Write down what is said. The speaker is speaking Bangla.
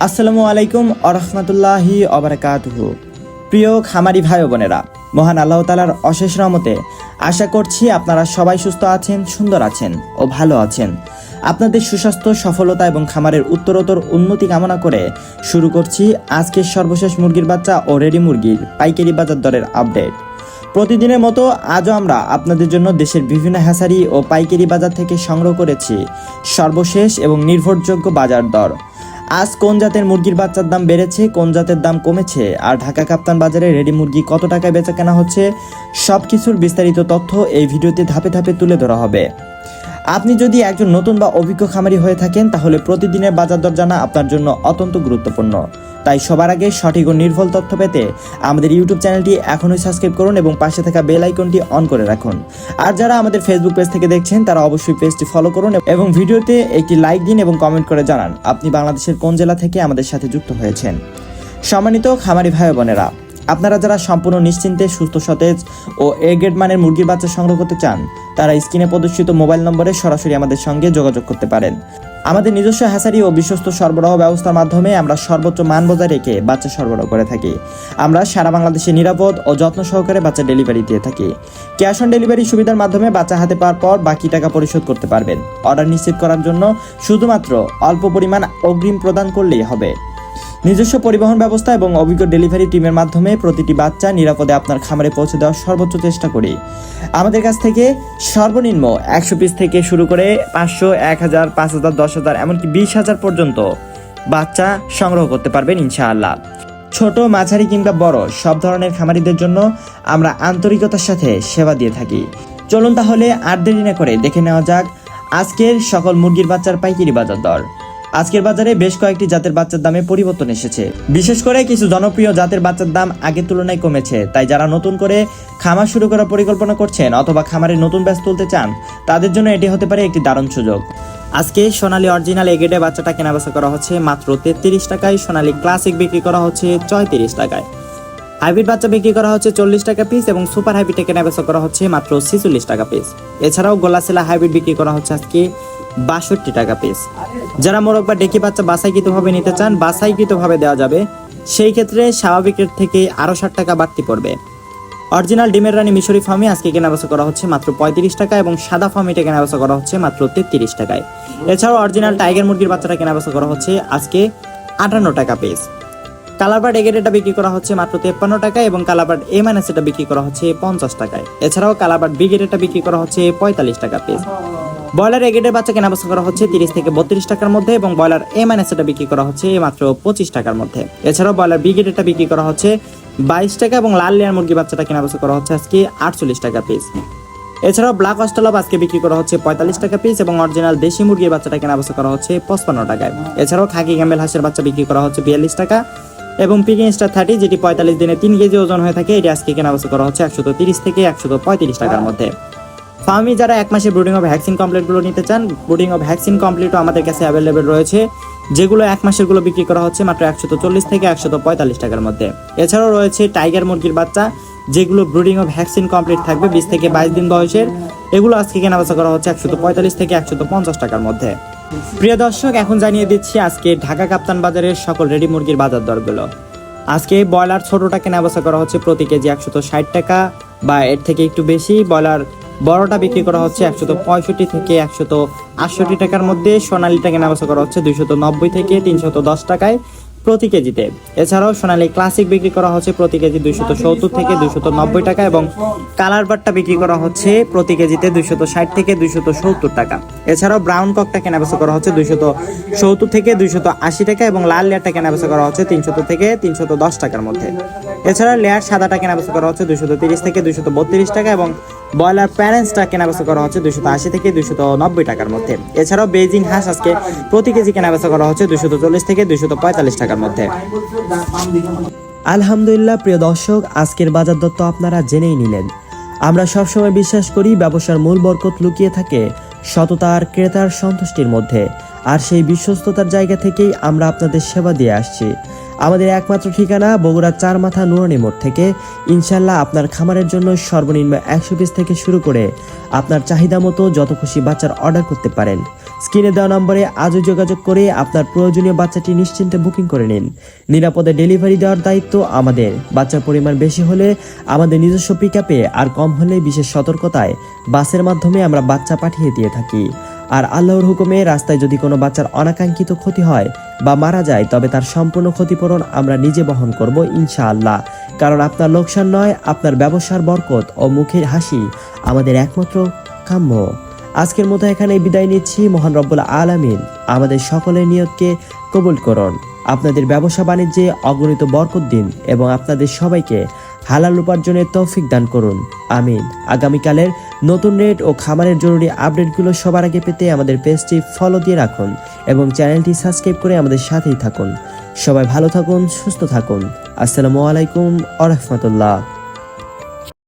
আসসালামু আলাইকুম আরহামতুল্লাহি আবরাকাতুহু। প্রিয় খামারি ভাই বোনেরা, মহান আল্লাহ তাআলার অশেষ রহমতে আশা করছি আপনারা সবাই সুস্থ আছেন, সুন্দর আছেন ও ভালো আছেন। আপনাদের সুস্বাস্থ্য, সফলতা এবং খামারের উত্তরোত্তর উন্নতি কামনা করে শুরু করছি আজকের সর্বশেষ মুরগির বাচ্চা ও রেডি মুরগির পাইকারি বাজার দরের আপডেট। প্রতিদিনের মতো আজও আমরা আপনাদের জন্য দেশের বিভিন্ন হ্যাচারি ও পাইকারি বাজার থেকে সংগ্রহ করেছি সর্বশেষ এবং নির্ভরযোগ্য বাজার দর। আজ কোন জাতের মুরগির বাচ্চার দাম বেড়েছে, কোন জাতের দাম কমেছে, আর ঢাকা কাপ্তান বাজারে রেডি মুরগি কত টাকায় বেচা কেনা হচ্ছে, সব কিছুর বিস্তারিত তথ্য এই ভিডিওতে ধাপে ধাপে তুলে ধরা হবে। আপনি যদি একজন নতুন বা অভিজ্ঞ খামারি হয়ে থাকেন তাহলে প্রতিদিনের বাজার দর জানা আপনার জন্য অত্যন্ত গুরুত্বপূর্ণ। তাই সবার আগে সঠিক ও নির্ভুল তথ্য পেতে আমাদের ইউটিউব চ্যানেলটি এখনই সাবস্ক্রাইব করুন এবং পাশে থাকা বেল আইকনটি অন করে রাখুন। আর যারা আমাদের ফেসবুক পেজ থেকে দেখছেন তারা অবশ্যই পেজটি ফলো করুন এবং ভিডিওতে একটি লাইক দিন এবং কমেন্ট করে জানান আপনি বাংলাদেশের কোন জেলা থেকে আমাদের সাথে যুক্ত হয়েছেন। সম্মানিত খামারি ভাই বোনেরা, আপনারা যারা সম্পূর্ণ নিশ্চিন্তে সুস্থ, সতেজ ও এ গ্রেড মানের মুরগির বাচ্চা সংগ্রহ করতে চান তারা স্ক্রিনে প্রদর্শিত মোবাইল নম্বরে সরাসরি আমাদের সঙ্গে যোগাযোগ করতে পারেন। আমাদের নিজস্ব হ্যাচারি ও বিশ্বস্ত সরবরাহ ব্যবস্থার মাধ্যমে আমরা সর্বোচ্চ মান বজায় রেখে বাচ্চা সরবরাহ করে থাকি। আমরা সারা বাংলাদেশে নিরাপদ ও যত্ন সহকারে বাচ্চা ডেলিভারি দিয়ে থাকি। ক্যাশ অন ডেলিভারি সুবিধার মাধ্যমে বাচ্চা হাতে পাওয়ার পর বাকি টাকা পরিশোধ করতে পারবেন। অর্ডার নিশ্চিত করার জন্য শুধুমাত্র অল্প পরিমাণ অগ্রিম প্রদান করলেই হবে। নিজস্ব পরিবহন ব্যবস্থা এবং অভিজ্ঞ ডেলিভারি টিমের মাধ্যমে প্রতিটি বাচ্চা নিরাপদে আপনার খামারে পৌঁছে দেওয়ার সর্বোচ্চ চেষ্টা করি। আমাদের কাছ থেকে সর্বনিম্ন 100 পিস থেকে শুরু করে 500, 1000, 5000, 10,000 এমনকি 20,000 পর্যন্ত বাচ্চা সংগ্রহ করতে পারবেন ইনশাআল্লাহ। ছোট, মাঝারি কিংবা বড় সব ধরনের খামারিদের জন্য আমরা আন্তরিকতার সাথে সেবা দিয়ে থাকি। চলুন তাহলে আর দেরি না করে দেখে নেওয়া যাক আজকের সকল মুরগির বাচ্চার পাইকারি বাজার দর। আজকের বাজারে বেশ কয়েকটি জাতের বাচ্চার দামে পরিবর্তন এসেছে। বিশেষ করে কিছু জনপ্রিয় জাতের বাচ্চার দাম আগের তুলনায় কমেছে। তাই যারা নতুন করে খামার শুরু করার পরিকল্পনা করছেন অথবা খামারে নতুন ব্যাচ তুলতে চান তাদের জন্য এটি হতে পারে একটি দারুণ সুযোগ। আজকে সোনালী অরিজিনাল এ গ্রেডের বাচ্চাটা কেনাবেচা করা হচ্ছে মাত্র 33 টাকায়। সোনালী ক্লাসিক বিক্রি করা হচ্ছে 34 টাকায়। হাইব্রিড বাচ্চা বিক্রি করা হচ্ছে 40 টাকা পিস এবং সুপার হাইব্রিডে কেনাবেচা করা হচ্ছে মাত্র 46 টাকা পিস। এছাড়াও গোলাসেলা হাইব্রিড বিক্রি করা হচ্ছে আজকে 62 টাকা পিস। যারা মোরগ বা ডেকি বাচ্চা বাছাইকৃতভাবে নিতে চান বাছাইকৃতভাবে দেওয়া যাবে, সেই ক্ষেত্রে স্বাভাবিক রেট থেকে আরও 60 টাকা বাড়তি পড়বে। অরিজিনাল ডিমের রানী মিশরি ফার্মে আজকে কেনাবেচা করা হচ্ছে মাত্র 35 টাকা এবং সাদা ফার্মিটা কেনাবেচা করা হচ্ছে মাত্র 33 টাকায়। এছাড়াও অরিজিনাল টাইগার মুরগির বাচ্চাটা কেনাবেচা করা হচ্ছে আজকে 58 টাকা পিস। কালারবার্ড এগেরেটা বিক্রি করা হচ্ছে মাত্র 53 টাকা এবং কালারবার্ড এ মাইনাস এটা বিক্রি করা হচ্ছে 50 টাকায়। এছাড়াও কালারবার্ড বি গ্রেডটা বিক্রি করা হচ্ছে 45 টাকা পিস। ব্রয়লার এগেটের বাচ্চা কেনাবেচা করা হচ্ছে 30 থেকে 32 টাকার মধ্যে এবং ব্রয়লার এ মাইনাস এটা বিক্রি করা হচ্ছে মাত্র 25 টাকার মধ্যে। এছাড়াও ব্রয়লার বি গ্রেডটা বিক্রি করা হচ্ছে 22 টাকা এবং লাল লেয়ার মুরগি বাচ্চাটা কেনাবেচা করা হচ্ছে আজকে 48 টাকা পিস। এছাড়াও ব্ল্যাক অস্ট্রেলপ আজকে বিক্রি করা হচ্ছে 45 টাকা পিস এবং অরিজিনাল দেশি মুরগির বাচ্চাটা কেনাবেচা করা হচ্ছে 55 টাকায়। এছাড়াও খাকি ক্যাম্বেল হাঁসের বাচ্চা বিক্রি করা হচ্ছে 42 টাকা এবং পিকিং স্টার 30 যেটি 45 দিনে 3 কেজি ওজন হয়ে থাকে এটি আজকে কেনাবেচা করা হচ্ছে 130 থেকে 135 টাকার মধ্যে। ফার্মি যারা 1 মাসে ব্রুডিং অফ ভ্যাকসিন কমপ্লিটগুলো নিতে চান, ব্রুডিং অফ ভ্যাকসিন কমপ্লিটও আমাদের কাছে অ্যাভেলেবেল রয়েছে, যেগুলো 1 মাসের গুলো বিক্রি করা হচ্ছে মাত্র 140 থেকে 145 টাকার মধ্যে। এছাড়াও রয়েছে টাইগার মুরগির বাচ্চা যেগুলো ব্রুডিং অফ ভ্যাকসিন কমপ্লিট থাকবে 20 থেকে 22 দিন বয়সের, এগুলো আজকে কেনাবেচা করা হচ্ছে 145 থেকে 150 টাকার মধ্যে। প্রিয় দর্শক, এখন জানিয়ে দিচ্ছি আজকে ঢাকা কাপ্তান বাজারের সকল রেডি মুরগির বাজার দরগুলো। আজকে ব্রয়লার ছোটটা কেনাবেচা করা হচ্ছে প্রতি কেজি 160 টাকা বা এর থেকে একটু বেশি। ব্রয়লার বড়টা বিক্রি করা হচ্ছে 165 থেকে 168 টাকার মধ্যে। সোনালিটা কেনাবেচা করা হচ্ছে 290 থেকে 310 টাকায় প্রতি কেজিতে। এছাড়াও সোনালী ক্লাসিক বিক্রি করা হচ্ছে প্রতি কেজি 270 থেকে 290 টাকা এবং কালারবারটা বিক্রি করা হচ্ছে প্রতি কেজিতে 260 থেকে 270 টাকা। এছাড়াও ব্রাউন ককটা কেনাবেচা করা হচ্ছে 270 থেকে 280 টাকা এবং লাল লেয়ারটা কেনাবেচা করা হচ্ছে 300 থেকে 310 টাকার মধ্যে। এছাড়া লেয়ার সাদাটা কেনাবেচা করা হচ্ছে 230 থেকে 232 টাকা এবং ব্রয়লার প্যারেন্টসটা কেনাবেচা করা হচ্ছে 280 থেকে 290 টাকার মধ্যে। এছাড়াও বেজিং হাঁস আজকে প্রতি কেজি কেনাবেচা করা হচ্ছে 240 থেকে 245 টাকার মধ্যে। আলহামদুলিল্লাহ প্রিয় দর্শক, আজকের বাজার দর তো আপনারা জেনেই নিলেন। আমরা সবসময় বিশ্বাস করি ব্যবসার মূল বরকত লুকিয়ে থাকে সততা আর ক্রেতার সন্তুষ্টির মধ্যে, আর সেই বিশ্বস্ততার জায়গা থেকেই আমরা আপনাদের সেবা দিয়ে আসছি। আমাদের একমাত্র ঠিকানা বগুড়া 4 মাথা নুরানি মোড় থেকে। ইনশাল্লাহ আপনার খামারের জন্য সর্বনিম্ন 100 পিস থেকে শুরু করে আপনার চাহিদা মতো যত খুশি বাচ্চার অর্ডার করতে পারেন। স্ক্রিনে দেওয়া নম্বরে আজও যোগাযোগ করে আপনার প্রয়োজনীয় বাচ্চাটি নিশ্চিন্তে বুকিং করে নিন। নিরাপদে ডেলিভারি দেওয়ার দায়িত্ব আমাদের। বাচ্চার পরিমাণ বেশি হলে আমাদের নিজস্ব পিকআপে, আর কম হলে বিশেষ সতর্কতায় বাসের মাধ্যমে আমরা বাচ্চা পাঠিয়ে দিয়ে থাকি। আর আল্লাহর হুকুমে রাস্তায় যদি কোনো বাচ্চার অনাকাঙ্ক্ষিত ক্ষতি হয় বা মারা যায়, তবে তার সম্পূর্ণ ক্ষতিপূরণ আমরা নিজে বহন করব ইনশাআল্লাহ। কারণ আপনার লোকসান নয়, আপনার ব্যবসার বরকত ও মুখের হাসি আমাদের একমাত্র কাম্য। আজকের মতো এখানেই বিদায় নিচ্ছি। মহান রব্বুল আলামিন আমাদের সকলের নিয়তকে কবুল করুন, আপনাদের ব্যবসা বাণিজ্যে অগণিত বরকত দিন এবং আপনাদের সবাইকে হালাল উপার্জনের তৌফিক দান করুন, আমিন। আগামীকালের নতুন রেট ও খামারের জরুরি আপডেটগুলো সবার আগে পেতে আমাদের পেজটি ফলো দিয়ে রাখুন এবং চ্যানেলটি সাবস্ক্রাইব করে আমাদের সাথেই থাকুন। সবাই ভালো থাকুন, সুস্থ থাকুন। আসসালামু আলাইকুম ওয়া রাহমাতুল্লাহ।